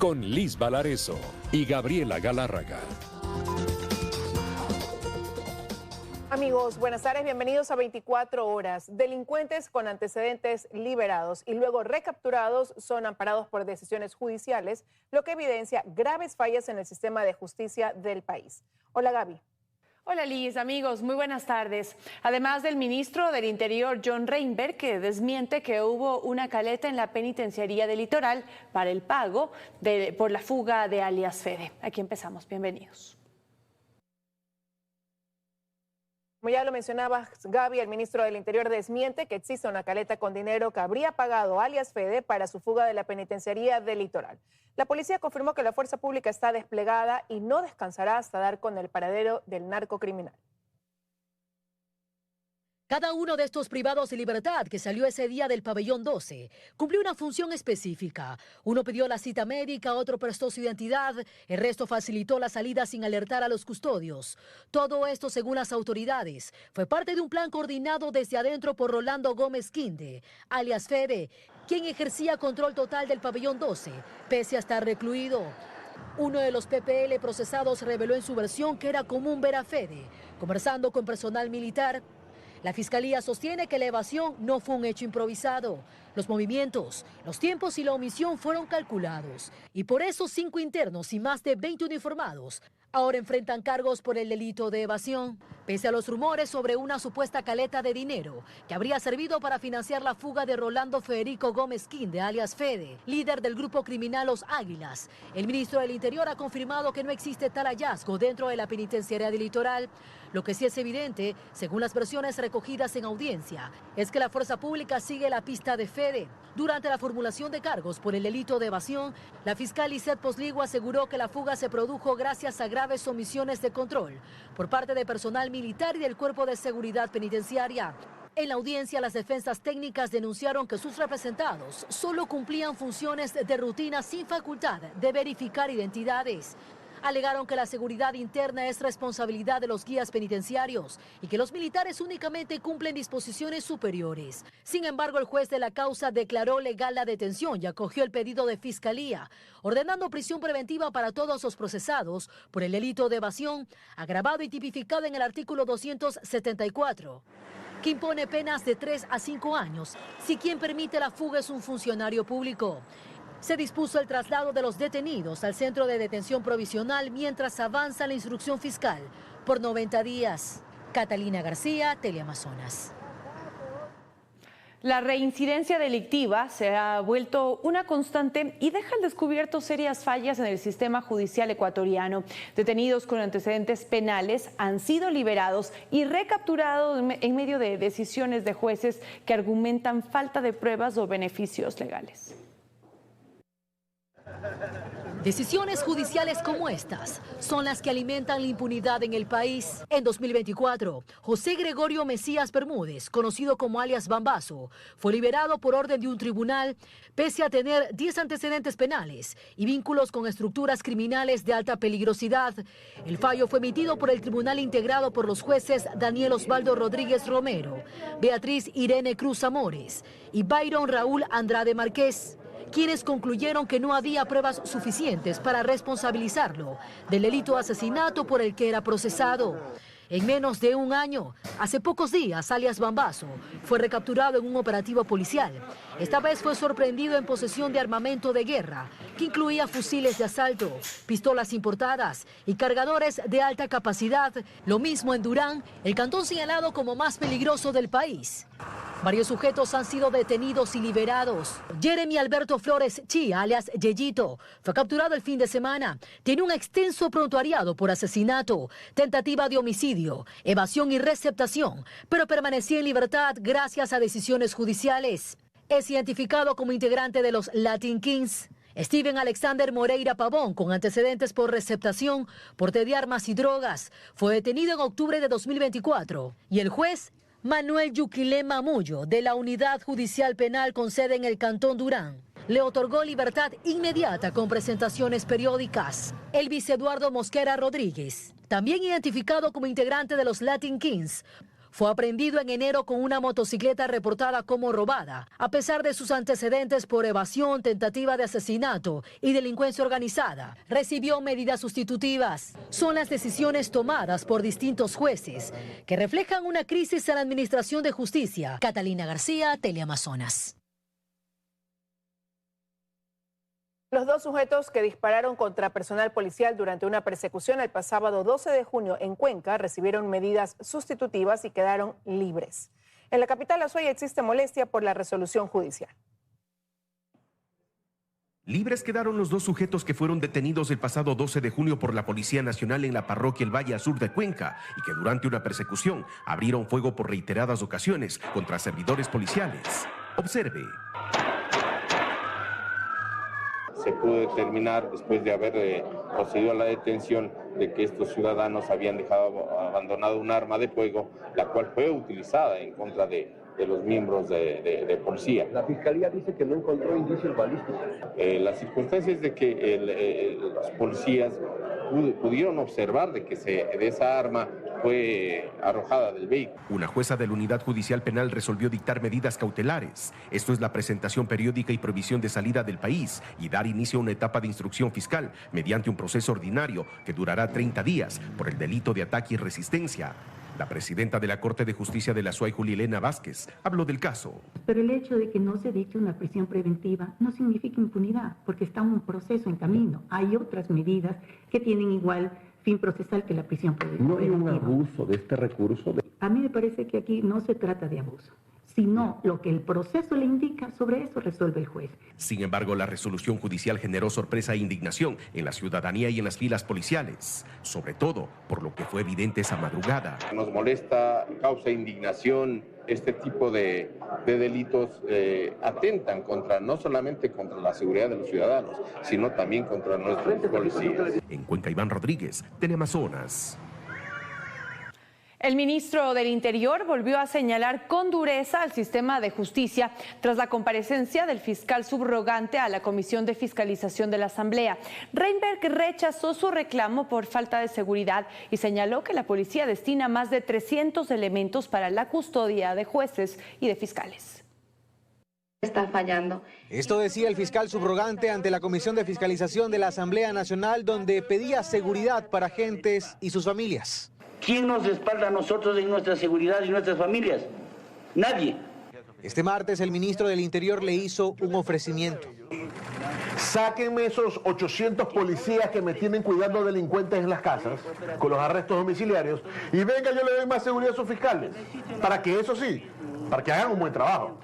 con Liz Valarezo y Gabriela Galárraga. Amigos, buenas tardes, bienvenidos a 24 horas. Delincuentes con antecedentes liberados y luego recapturados son amparados por decisiones judiciales, lo que evidencia graves fallas en el sistema de justicia del país. Hola, Gaby. Hola Liz, amigos, muy buenas tardes. Además del ministro del Interior, John Reinberg, que desmiente que hubo una caleta en la penitenciaría del Litoral para el pago por la fuga de alias Fede. Aquí empezamos, bienvenidos. Como ya lo mencionaba Gaby, el ministro del Interior desmiente que existe una caleta con dinero que habría pagado alias Fede para su fuga de la penitenciaría del Litoral. La policía confirmó que la fuerza pública está desplegada y no descansará hasta dar con el paradero del narcocriminal. Cada uno de estos privados de libertad que salió ese día del pabellón 12 cumplió una función específica. Uno pidió la cita médica, otro prestó su identidad, el resto facilitó la salida sin alertar a los custodios. Todo esto, según las autoridades, fue parte de un plan coordinado desde adentro por Rolando Gómez Quinde, alias Fede, quien ejercía control total del pabellón 12, pese a estar recluido. Uno de los PPL procesados reveló en su versión que era común ver a Fede conversando con personal militar. La Fiscalía sostiene que la evasión no fue un hecho improvisado. Los movimientos, los tiempos y la omisión fueron calculados. Y por eso 5 internos y más de 20 uniformados ahora enfrentan cargos por el delito de evasión. Pese a los rumores sobre una supuesta caleta de dinero que habría servido para financiar la fuga de Rolando Federico Gómez Quinde, alias Fede, líder del grupo criminal Los Águilas, el ministro del Interior ha confirmado que no existe tal hallazgo dentro de la penitenciaría del Litoral. Lo que sí es evidente, según las versiones recogidas en audiencia, es que la fuerza pública sigue la pista de Fede. Durante la formulación de cargos por el delito de evasión, la fiscal Lisette Posligo aseguró que la fuga se produjo gracias a graves omisiones de control por parte de personal militar y del Cuerpo de Seguridad Penitenciaria. En la audiencia, las defensas técnicas denunciaron que sus representados solo cumplían funciones de rutina sin facultad de verificar identidades. Alegaron que la seguridad interna es responsabilidad de los guías penitenciarios y que los militares únicamente cumplen disposiciones superiores. Sin embargo, el juez de la causa declaró legal la detención y acogió el pedido de fiscalía, ordenando prisión preventiva para todos los procesados por el delito de evasión, agravado y tipificado en el artículo 274, que impone penas de 3 a 5 años si quien permite la fuga es un funcionario público. Se dispuso el traslado de los detenidos al centro de detención provisional mientras avanza la instrucción fiscal por 90 días. Catalina García, Teleamazonas. La reincidencia delictiva se ha vuelto una constante y deja al descubierto serias fallas en el sistema judicial ecuatoriano. Detenidos con antecedentes penales han sido liberados y recapturados en medio de decisiones de jueces que argumentan falta de pruebas o beneficios legales. Decisiones judiciales como estas son las que alimentan la impunidad en el país. En 2024, José Gregorio Mesías Bermúdez, conocido como alias Bambazo, fue liberado por orden de un tribunal, pese a tener 10 antecedentes penales y vínculos con estructuras criminales de alta peligrosidad. El fallo fue emitido por el tribunal integrado por los jueces Daniel Osvaldo Rodríguez Romero, Beatriz Irene Cruz Amores y Byron Raúl Andrade Márquez, quienes concluyeron que no había pruebas suficientes para responsabilizarlo del delito de asesinato por el que era procesado. En menos de un año, hace pocos días, alias Bambazo fue recapturado en un operativo policial. Esta vez fue sorprendido en posesión de armamento de guerra, que incluía fusiles de asalto, pistolas importadas y cargadores de alta capacidad. Lo mismo en Durán, el cantón señalado como más peligroso del país. Varios sujetos han sido detenidos y liberados. Jeremy Alberto Flores Chía, alias Yeyito, fue capturado el fin de semana. Tiene un extenso prontuariado por asesinato, tentativa de homicidio, evasión y receptación, pero permanecía en libertad gracias a decisiones judiciales. Es identificado como integrante de los Latin Kings. Steven Alexander Moreira Pavón, con antecedentes por receptación, porte de armas y drogas, fue detenido en octubre de 2024. Y el juez Manuel Yuquilema Mullo, de la Unidad Judicial Penal con sede en el Cantón Durán, le otorgó libertad inmediata con presentaciones periódicas. Elvis Eduardo Mosquera Rodríguez, también identificado como integrante de los Latin Kings, fue aprehendido en enero con una motocicleta reportada como robada, a pesar de sus antecedentes por evasión, tentativa de asesinato y delincuencia organizada. Recibió medidas sustitutivas. Son las decisiones tomadas por distintos jueces que reflejan una crisis en la administración de justicia. Catalina García, Teleamazonas. Los dos sujetos que dispararon contra personal policial durante una persecución el pasado 12 de junio en Cuenca recibieron medidas sustitutivas y quedaron libres. En la capital Azuay existe molestia por la resolución judicial. Libres quedaron los dos sujetos que fueron detenidos el pasado 12 de junio por la Policía Nacional en la parroquia El Valle Sur de Cuenca y que durante una persecución abrieron fuego por reiteradas ocasiones contra servidores policiales. Observe. Se pudo determinar, después de haber procedido a la detención, de que estos ciudadanos habían dejado abandonado un arma de fuego, la cual fue utilizada en contra de los miembros de policía. La Fiscalía dice que no encontró indicios balísticos. Las circunstancias de que los policías pudieron observar de que de esa arma fue arrojada del vehículo. Una jueza de la Unidad Judicial Penal resolvió dictar medidas cautelares. Esto es la presentación periódica y prohibición de salida del país y dar inicio a una etapa de instrucción fiscal mediante un proceso ordinario que durará 30 días por el delito de ataque y resistencia. La presidenta de la Corte de Justicia de la Azuay, Julielena Vázquez, habló del caso. Pero el hecho de que no se dicte una prisión preventiva no significa impunidad, porque está un proceso en camino. Hay otras medidas que tienen igual fin procesal que la prisión preventiva. ¿No hay un abuso de este recurso? A mí me parece que aquí no se trata de abuso, sino lo que el proceso le indica, sobre eso resuelve el juez. Sin embargo, la resolución judicial generó sorpresa e indignación en la ciudadanía y en las filas policiales, sobre todo por lo que fue evidente esa madrugada. Nos molesta, causa indignación, este tipo de delitos atentan no solamente contra la seguridad de los ciudadanos, sino también contra nuestros policías. En Cuenca, Iván Rodríguez, Teleamazonas. El ministro del Interior volvió a señalar con dureza al sistema de justicia tras la comparecencia del fiscal subrogante a la Comisión de Fiscalización de la Asamblea. Reinberg rechazó su reclamo por falta de seguridad y señaló que la policía destina más de 300 elementos para la custodia de jueces y de fiscales. Está fallando. Esto decía el fiscal subrogante ante la Comisión de Fiscalización de la Asamblea Nacional, donde pedía seguridad para agentes y sus familias. ¿Quién nos respalda a nosotros en nuestra seguridad y nuestras familias? Nadie. Este martes el ministro del Interior le hizo un ofrecimiento. Sáquenme esos 800 policías que me tienen cuidando delincuentes en las casas, con los arrestos domiciliarios, y venga, yo le doy más seguridad a sus fiscales, para que eso sí, para que hagan un buen trabajo,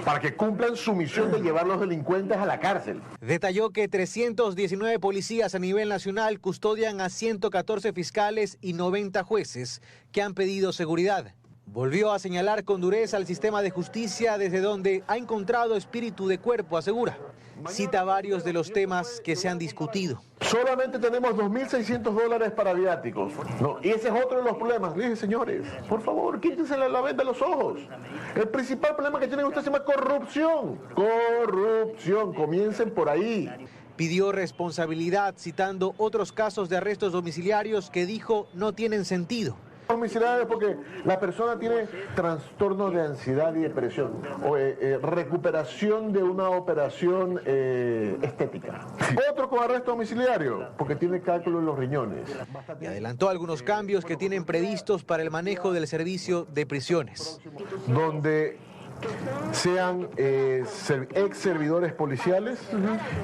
para que cumplan su misión de llevar a los delincuentes a la cárcel. Detalló que 319 policías a nivel nacional custodian a 114 fiscales y 90 jueces que han pedido seguridad. Volvió a señalar con dureza al sistema de justicia desde donde ha encontrado espíritu de cuerpo, asegura. Cita varios de los temas que se han discutido. Solamente tenemos $2.600 para viáticos. No, y ese es otro de los problemas. Le dije, señores, por favor, quítense la venda de los ojos. El principal problema que tienen ustedes se llama corrupción. Corrupción, comiencen por ahí. Pidió responsabilidad citando otros casos de arrestos domiciliarios que dijo no tienen sentido. Domiciliarios porque la persona tiene trastorno de ansiedad y depresión o recuperación de una operación estética. Otro con arresto domiciliario porque tiene cálculo en los riñones. Y adelantó algunos cambios que tienen previstos para el manejo del servicio de prisiones. Donde sean ex servidores policiales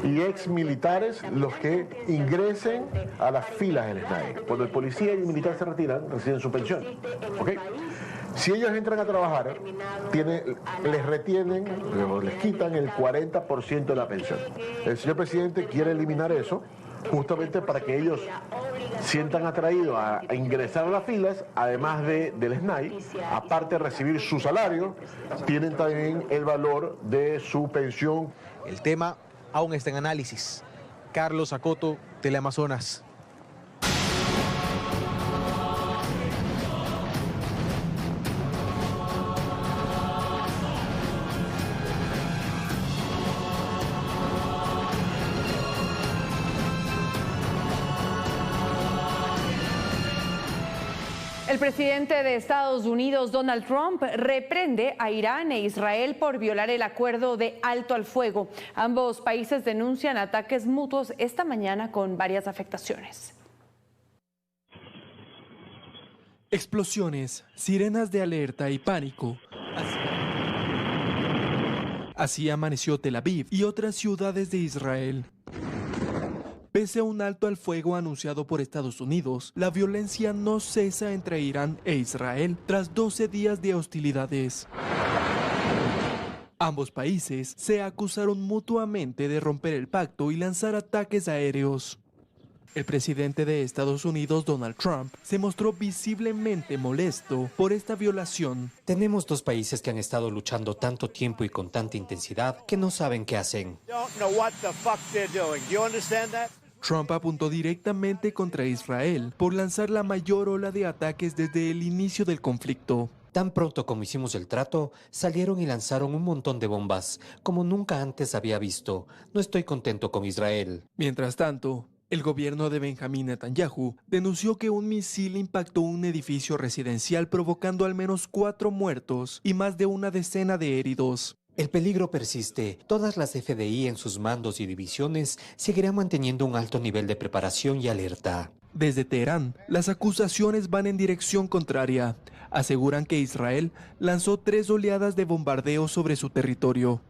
y ex militares los que ingresen a las filas del SNAI. Cuando el policía y el militar se retiran, reciben su pensión. ¿Okay? Si ellos entran a trabajar, les retienen, les quitan el 40% de la pensión. El señor presidente quiere eliminar eso, justamente para que ellos sientan atraídos a ingresar a las filas, además del SNAI, aparte de recibir su salario, tienen también el valor de su pensión. El tema aún está en análisis. Carlos Acoto, Teleamazonas. El presidente de Estados Unidos, Donald Trump, reprende a Irán e Israel por violar el acuerdo de alto al fuego. Ambos países denuncian ataques mutuos esta mañana con varias afectaciones. Explosiones, sirenas de alerta y pánico. Así amaneció Tel Aviv y otras ciudades de Israel. Pese a un alto al fuego anunciado por Estados Unidos, la violencia no cesa entre Irán e Israel tras 12 días de hostilidades. Ambos países se acusaron mutuamente de romper el pacto y lanzar ataques aéreos. El presidente de Estados Unidos, Donald Trump, se mostró visiblemente molesto por esta violación. Tenemos dos países que han estado luchando tanto tiempo y con tanta intensidad que no saben qué hacen. Trump apuntó directamente contra Israel por lanzar la mayor ola de ataques desde el inicio del conflicto. Tan pronto como hicimos el trato, salieron y lanzaron un montón de bombas, como nunca antes había visto. No estoy contento con Israel. Mientras tanto, el gobierno de Benjamín Netanyahu denunció que un misil impactó un edificio residencial provocando al menos 4 muertos y más de una decena de heridos. El peligro persiste. Todas las FDI en sus mandos y divisiones seguirán manteniendo un alto nivel de preparación y alerta. Desde Teherán, las acusaciones van en dirección contraria. Aseguran que Israel lanzó 3 oleadas de bombardeo sobre su territorio.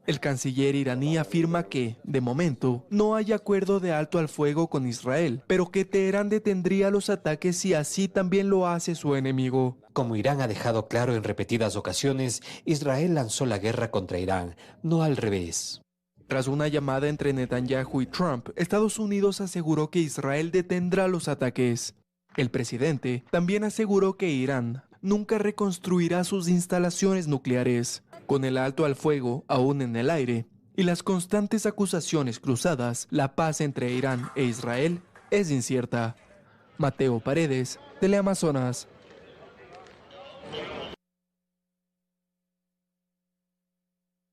El canciller iraní afirma que, de momento, no hay acuerdo de alto al fuego con Israel, pero que Teherán detendría los ataques si así también lo hace su enemigo. Como Irán ha dejado claro en repetidas ocasiones, Israel lanzó la guerra contra Irán, no al revés. Tras una llamada entre Netanyahu y Trump, Estados Unidos aseguró que Israel detendrá los ataques. El presidente también aseguró que Irán nunca reconstruirá sus instalaciones nucleares. Con el alto al fuego aún en el aire y las constantes acusaciones cruzadas, la paz entre Irán e Israel es incierta. Mateo Paredes, Teleamazonas.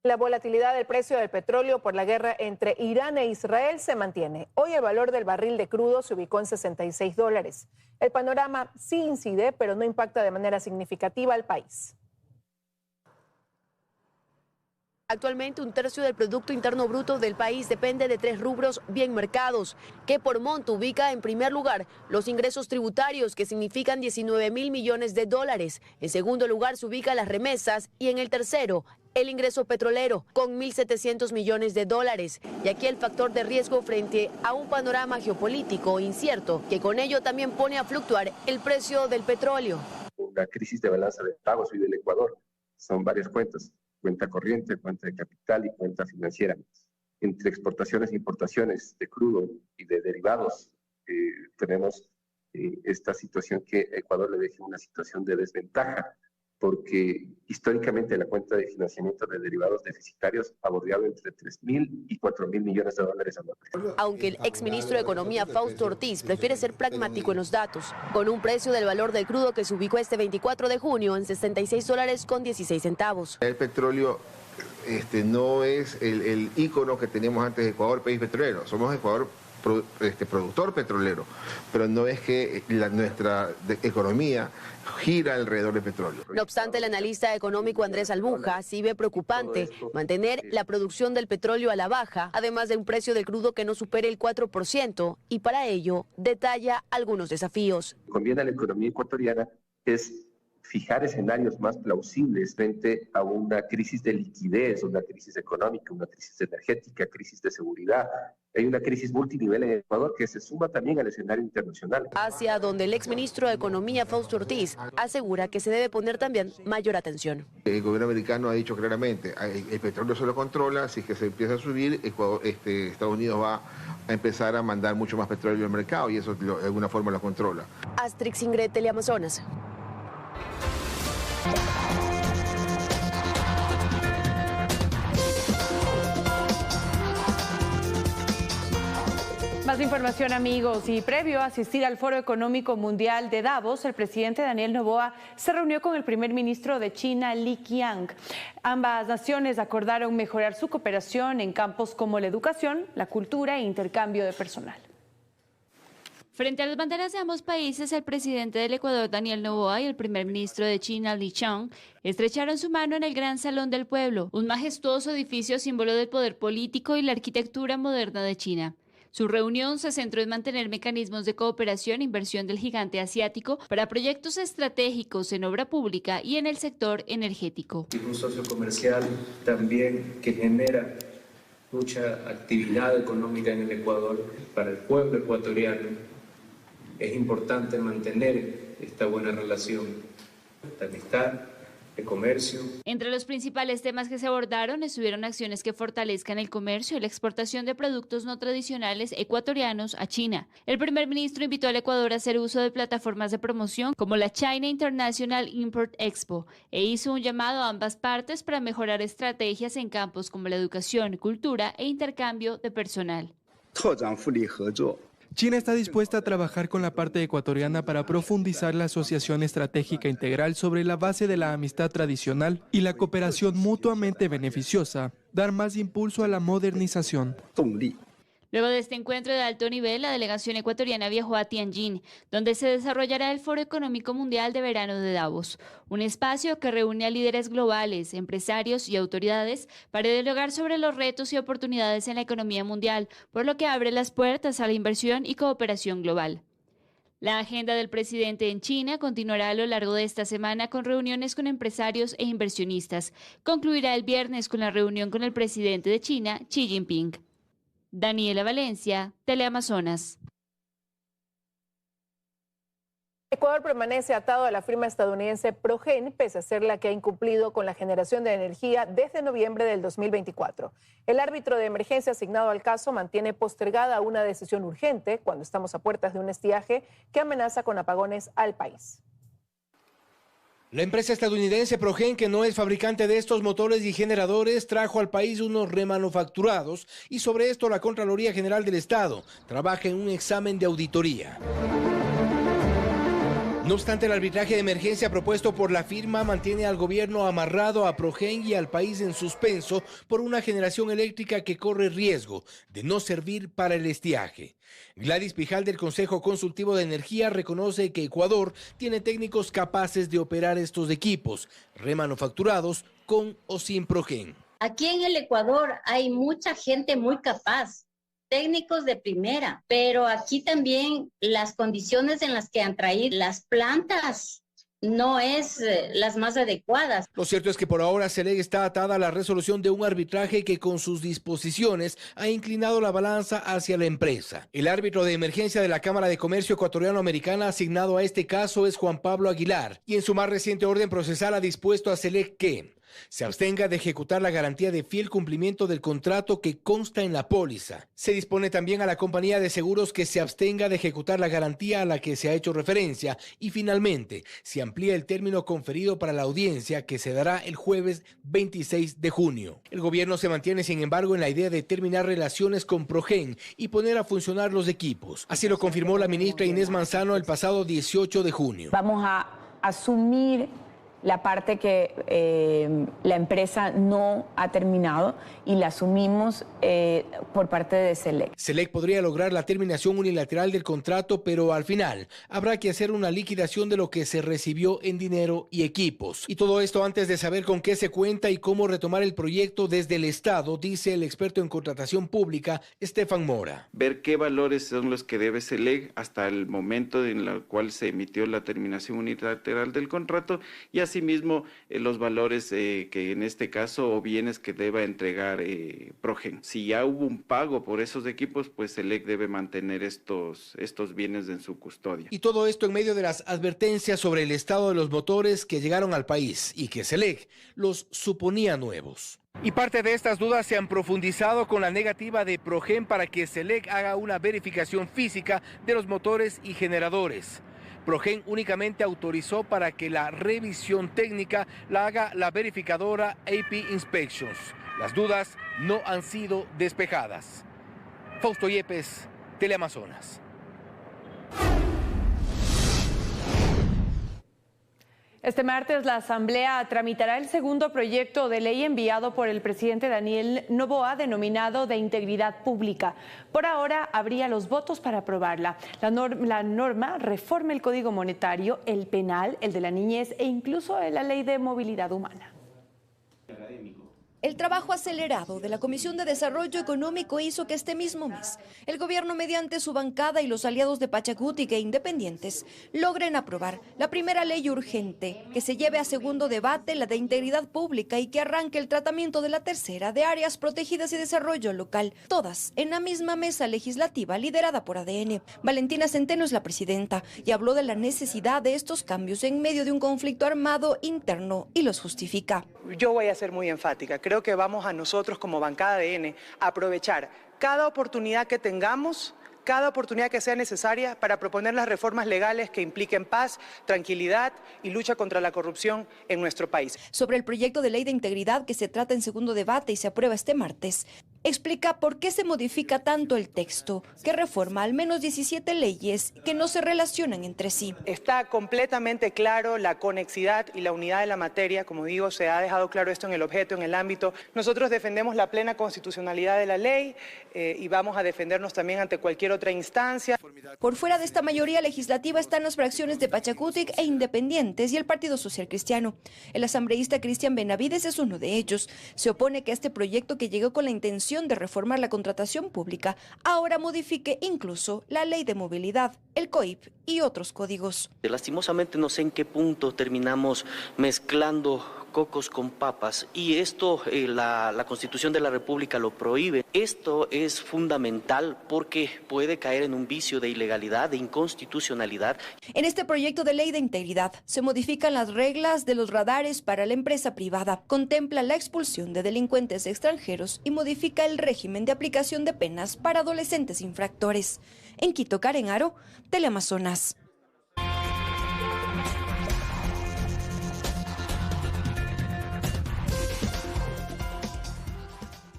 La volatilidad del precio del petróleo por la guerra entre Irán e Israel se mantiene. Hoy el valor del barril de crudo se ubicó en $66. El panorama sí incide, pero no impacta de manera significativa al país. Actualmente, 1/3 del Producto Interno Bruto del país depende de 3 rubros bien marcados, que por monto ubica en primer lugar los ingresos tributarios, que significan 19.000 millones de dólares. En segundo lugar se ubican las remesas y en el tercero, el ingreso petrolero, con 1.700 millones de dólares. Y aquí el factor de riesgo frente a un panorama geopolítico incierto, que con ello también pone a fluctuar el precio del petróleo. Una crisis de balanza de pagos hoy del Ecuador. Son varias cuentas. Cuenta corriente, cuenta de capital y cuenta financiera. Entre exportaciones e importaciones de crudo y de derivados, tenemos esta situación que a Ecuador le deja una situación de desventaja, porque históricamente la cuenta de financiamiento de derivados deficitarios ha bordeado entre 3.000 y 4.000 millones de dólares anuales. Aunque el exministro de Economía, Fausto Ortiz, prefiere ser pragmático en los datos, con un precio del valor del crudo que se ubicó este 24 de junio en $66.16. El petróleo no es el ícono que teníamos antes de Ecuador, país petrolero. Somos Ecuador productor petrolero, pero no es que nuestra economía gira alrededor del petróleo. No obstante, el analista económico Andrés Albuja sí ve preocupante mantener la producción del petróleo a la baja, además de un precio del crudo que no supere el 4%, y para ello detalla algunos desafíos. Conviene a la economía ecuatoriana es fijar escenarios más plausibles frente a una crisis de liquidez, una crisis económica, una crisis energética, crisis de seguridad. Hay una crisis multinivel en Ecuador que se suma también al escenario internacional. Hacia donde el exministro de Economía, Fausto Ortiz, asegura que se debe poner también mayor atención. El gobierno americano ha dicho claramente, el petróleo se lo controla, si es que se empieza a subir, Estados Unidos va a empezar a mandar mucho más petróleo al mercado y eso de alguna forma lo controla. Astrix Ingrid, Teleamazonas. Más información, amigos. Y previo a asistir al Foro Económico Mundial de Davos, el presidente Daniel Noboa se reunió con el primer ministro de China, Li Qiang. Ambas naciones acordaron mejorar su cooperación en campos como la educación, la cultura e intercambio de personal. Frente a las banderas de ambos países, el presidente del Ecuador, Daniel Noboa, y el primer ministro de China, Li Qiang, estrecharon su mano en el Gran Salón del Pueblo, un majestuoso edificio símbolo del poder político y la arquitectura moderna de China. Su reunión se centró en mantener mecanismos de cooperación e inversión del gigante asiático para proyectos estratégicos en obra pública y en el sector energético. Un socio comercial también que genera mucha actividad económica en el Ecuador para el pueblo ecuatoriano. Es importante mantener esta buena relación de amistad, de comercio. Entre los principales temas que se abordaron estuvieron acciones que fortalezcan el comercio y la exportación de productos no tradicionales ecuatorianos a China. El primer ministro invitó al Ecuador a hacer uso de plataformas de promoción como la China International Import Expo e hizo un llamado a ambas partes para mejorar estrategias en campos como la educación, cultura e intercambio de personal. China está dispuesta a trabajar con la parte ecuatoriana para profundizar la asociación estratégica integral sobre la base de la amistad tradicional y la cooperación mutuamente beneficiosa, dar más impulso a la modernización. Luego de este encuentro de alto nivel, la delegación ecuatoriana viajó a Tianjin, donde se desarrollará el Foro Económico Mundial de Verano de Davos, un espacio que reúne a líderes globales, empresarios y autoridades para dialogar sobre los retos y oportunidades en la economía mundial, por lo que abre las puertas a la inversión y cooperación global. La agenda del presidente en China continuará a lo largo de esta semana con reuniones con empresarios e inversionistas. Concluirá el viernes con la reunión con el presidente de China, Xi Jinping. Daniela Valencia, Teleamazonas. Ecuador permanece atado a la firma estadounidense Progen, pese a ser la que ha incumplido con la generación de energía desde noviembre del 2024. El árbitro de emergencia asignado al caso mantiene postergada una decisión urgente cuando estamos a puertas de un estiaje que amenaza con apagones al país. La empresa estadounidense Progen, que no es fabricante de estos motores y generadores, trajo al país unos remanufacturados y sobre esto la Contraloría General del Estado trabaja en un examen de auditoría. No obstante, el arbitraje de emergencia propuesto por la firma mantiene al gobierno amarrado a Progen y al país en suspenso por una generación eléctrica que corre riesgo de no servir para el estiaje. Gladys Pijal del Consejo Consultivo de Energía reconoce que Ecuador tiene técnicos capaces de operar estos equipos, remanufacturados con o sin Progen. Aquí en el Ecuador hay mucha gente muy capaz, técnicos de primera, pero aquí también las condiciones en las que han traído las plantas no es las más adecuadas. Lo cierto es que por ahora CELEC está atada a la resolución de un arbitraje que con sus disposiciones ha inclinado la balanza hacia la empresa. El árbitro de emergencia de la Cámara de Comercio Ecuatoriano-Americana asignado a este caso es Juan Pablo Aguilar y en su más reciente orden procesal ha dispuesto a CELEC que se abstenga de ejecutar la garantía de fiel cumplimiento del contrato que consta en la póliza. Se dispone también a la compañía de seguros que se abstenga de ejecutar la garantía a la que se ha hecho referencia y finalmente se amplía el término conferido para la audiencia que se dará el jueves 26 de junio. El gobierno se mantiene sin embargo en la idea de terminar relaciones con Progen y poner a funcionar los equipos. Así lo confirmó la ministra Inés Manzano el pasado 18 de junio. Vamos a asumir la parte que la empresa no ha terminado y la asumimos por parte de CELEC. CELEC podría lograr la terminación unilateral del contrato, pero al final habrá que hacer una liquidación de lo que se recibió en dinero y equipos. Y todo esto antes de saber con qué se cuenta y cómo retomar el proyecto desde el Estado, dice el experto en contratación pública, Estefan Mora. Ver qué valores son los que debe CELEC hasta el momento en el cual se emitió la terminación unilateral del contrato y asimismo los valores que en este caso o bienes que deba entregar Progen. Si ya hubo un pago por esos equipos, pues CELEC debe mantener estos bienes en su custodia. Y todo esto en medio de las advertencias sobre el estado de los motores que llegaron al país y que CELEC los suponía nuevos. Y parte de estas dudas se han profundizado con la negativa de Progen para que CELEC haga una verificación física de los motores y generadores. Progen únicamente autorizó para que la revisión técnica la haga la verificadora AP Inspections. Las dudas no han sido despejadas. Fausto Yepes, Teleamazonas. Este martes la Asamblea tramitará el segundo proyecto de ley enviado por el presidente Daniel Noboa denominado de integridad pública. Por ahora habría los votos para aprobarla. La norma reforma el Código Monetario, el penal, el de la niñez e incluso la ley de movilidad humana. El trabajo acelerado de la Comisión de Desarrollo Económico hizo que este mismo mes el gobierno, mediante su bancada y los aliados de Pachacutic e independientes, logren aprobar la primera ley urgente que se lleve a segundo debate, la de integridad pública, y que arranque el tratamiento de la tercera, de áreas protegidas y desarrollo local, todas en la misma mesa legislativa liderada por ADN. Valentina Centeno es la presidenta y habló de la necesidad de estos cambios en medio de un conflicto armado interno y los justifica. Yo voy a ser muy enfática. Creo que vamos a nosotros como bancada de ADN a aprovechar cada oportunidad que tengamos, cada oportunidad que sea necesaria para proponer las reformas legales que impliquen paz, tranquilidad y lucha contra la corrupción en nuestro país. Sobre el proyecto de ley de integridad que se trata en segundo debate y se aprueba este martes, explica por qué se modifica tanto el texto, que reforma al menos 17 leyes que no se relacionan entre sí. Está completamente claro la conexidad y la unidad de la materia. Como digo, se ha dejado claro esto en el objeto, en el ámbito. Nosotros defendemos la plena constitucionalidad de la ley y vamos a defendernos también ante cualquier otra instancia. Por fuera de esta mayoría legislativa están las fracciones de Pachacutic e independientes y el Partido Social Cristiano. El asambleísta Cristian Benavides es uno de ellos. Se opone que este proyecto, que llegó con la intención de reformar la contratación pública, ahora modifique incluso la ley de movilidad, el COIP y otros códigos. Lastimosamente no sé en qué punto terminamos mezclando cocos con papas, y esto la Constitución de la República lo prohíbe. Esto es fundamental porque puede caer en un vicio de ilegalidad, de inconstitucionalidad. En este proyecto de ley de integridad se modifican las reglas de los radares para la empresa privada, contempla la expulsión de delincuentes extranjeros y modifica el régimen de aplicación de penas para adolescentes infractores. En Quito, Karen Aro, Teleamazonas.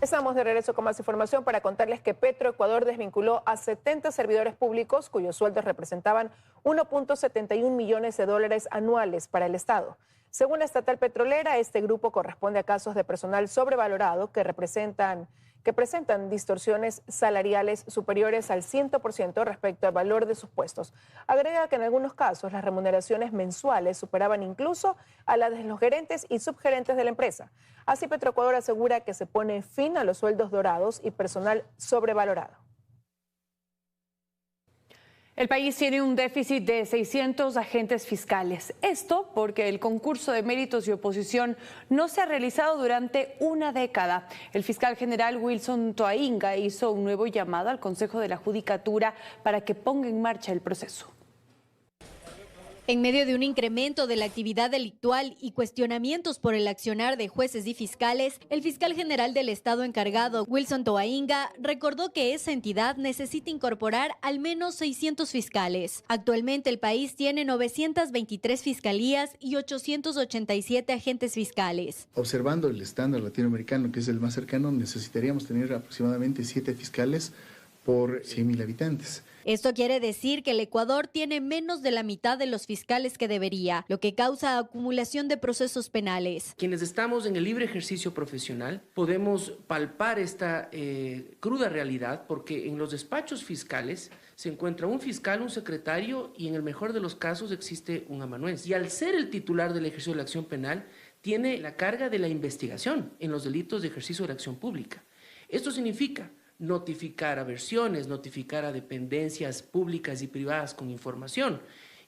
Estamos de regreso con más información para contarles que Petroecuador desvinculó a 70 servidores públicos cuyos sueldos representaban 1.71 millones de dólares anuales para el Estado. Según la estatal petrolera, este grupo corresponde a casos de personal sobrevalorado que presentan distorsiones salariales superiores al 100% respecto al valor de sus puestos. Agrega que en algunos casos las remuneraciones mensuales superaban incluso a las de los gerentes y subgerentes de la empresa. Así, Petroecuador asegura que se pone fin a los sueldos dorados y personal sobrevalorado. El país tiene un déficit de 600 agentes fiscales. Esto porque el concurso de méritos y oposición no se ha realizado durante una década. El fiscal general Wilson Toainga hizo un nuevo llamado al Consejo de la Judicatura para que ponga en marcha el proceso. En medio de un incremento de la actividad delictual y cuestionamientos por el accionar de jueces y fiscales, el fiscal general del Estado encargado, Wilson Toainga, recordó que esa entidad necesita incorporar al menos 600 fiscales. Actualmente el país tiene 923 fiscalías y 887 agentes fiscales. Observando el estándar latinoamericano, que es el más cercano, necesitaríamos tener aproximadamente 7 fiscales por 100.000 habitantes. Esto quiere decir que el Ecuador tiene menos de la mitad de los fiscales que debería, lo que causa acumulación de procesos penales. Quienes estamos en el libre ejercicio profesional podemos palpar esta cruda realidad, porque en los despachos fiscales se encuentra un fiscal, un secretario y en el mejor de los casos existe un amanuense. Y al ser el titular del ejercicio de la acción penal, tiene la carga de la investigación en los delitos de ejercicio de la acción pública. Esto significa notificar a versiones, notificar a dependencias públicas y privadas con información.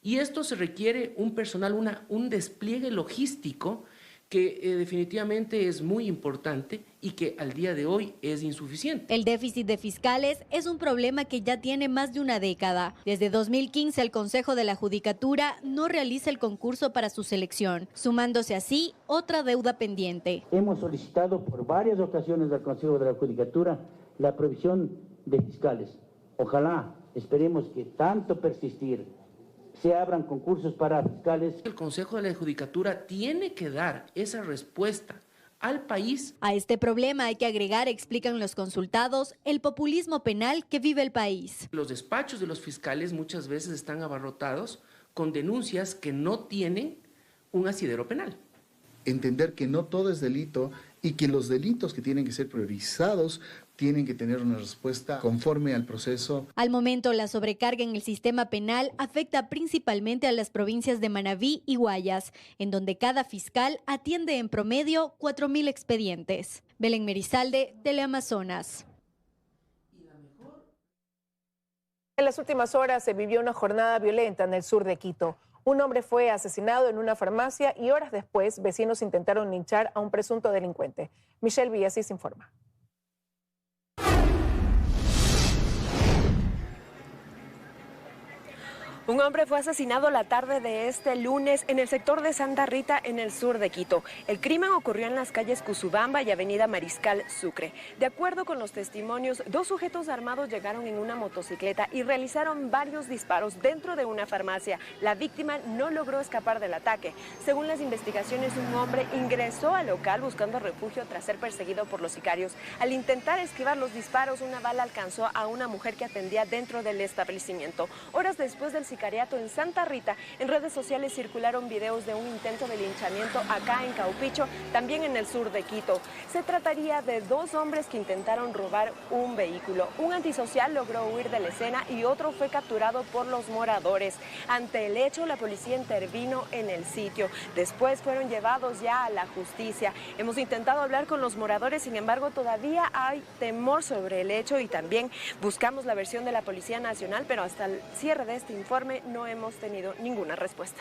Y esto se requiere un personal, un despliegue logístico que definitivamente es muy importante y que al día de hoy es insuficiente. El déficit de fiscales es un problema que ya tiene más de una década. Desde 2015 el Consejo de la Judicatura no realiza el concurso para su selección, sumándose así otra deuda pendiente. Hemos solicitado por varias ocasiones al Consejo de la Judicatura la provisión de fiscales. Ojalá, esperemos que tanto persistir, se abran concursos para fiscales. El Consejo de la Judicatura tiene que dar esa respuesta al país. A este problema hay que agregar, explican los consultados, el populismo penal que vive el país. Los despachos de los fiscales muchas veces están abarrotados con denuncias que no tienen un asidero penal. Entender que no todo es delito y que los delitos que tienen que ser priorizados tienen que tener una respuesta conforme al proceso. Al momento, la sobrecarga en el sistema penal afecta principalmente a las provincias de Manabí y Guayas, en donde cada fiscal atiende en promedio 4.000 expedientes. Belén Merizalde, Teleamazonas. En las últimas horas se vivió una jornada violenta en el sur de Quito. Un hombre fue asesinado en una farmacia y horas después vecinos intentaron linchar a un presunto delincuente. Michelle Villasís informa. Un hombre fue asesinado la tarde de este lunes en el sector de Santa Rita, en el sur de Quito. El crimen ocurrió en las calles Cusubamba y Avenida Mariscal Sucre. De acuerdo con los testimonios, 2 sujetos armados llegaron en una motocicleta y realizaron varios disparos dentro de una farmacia. La víctima no logró escapar del ataque. Según las investigaciones, un hombre ingresó al local buscando refugio tras ser perseguido por los sicarios. Al intentar esquivar los disparos, una bala alcanzó a una mujer que atendía dentro del establecimiento. Horas después del sicariato en Santa Rita, en redes sociales circularon videos de un intento de linchamiento acá en Caupicho, también en el sur de Quito. Se trataría de 2 hombres que intentaron robar un vehículo. Un antisocial logró huir de la escena y otro fue capturado por los moradores. Ante el hecho, la policía intervino en el sitio. Después fueron llevados ya a la justicia. Hemos intentado hablar con los moradores, sin embargo, todavía hay temor sobre el hecho y también buscamos la versión de la Policía Nacional, pero hasta el cierre de este informe no hemos tenido ninguna respuesta.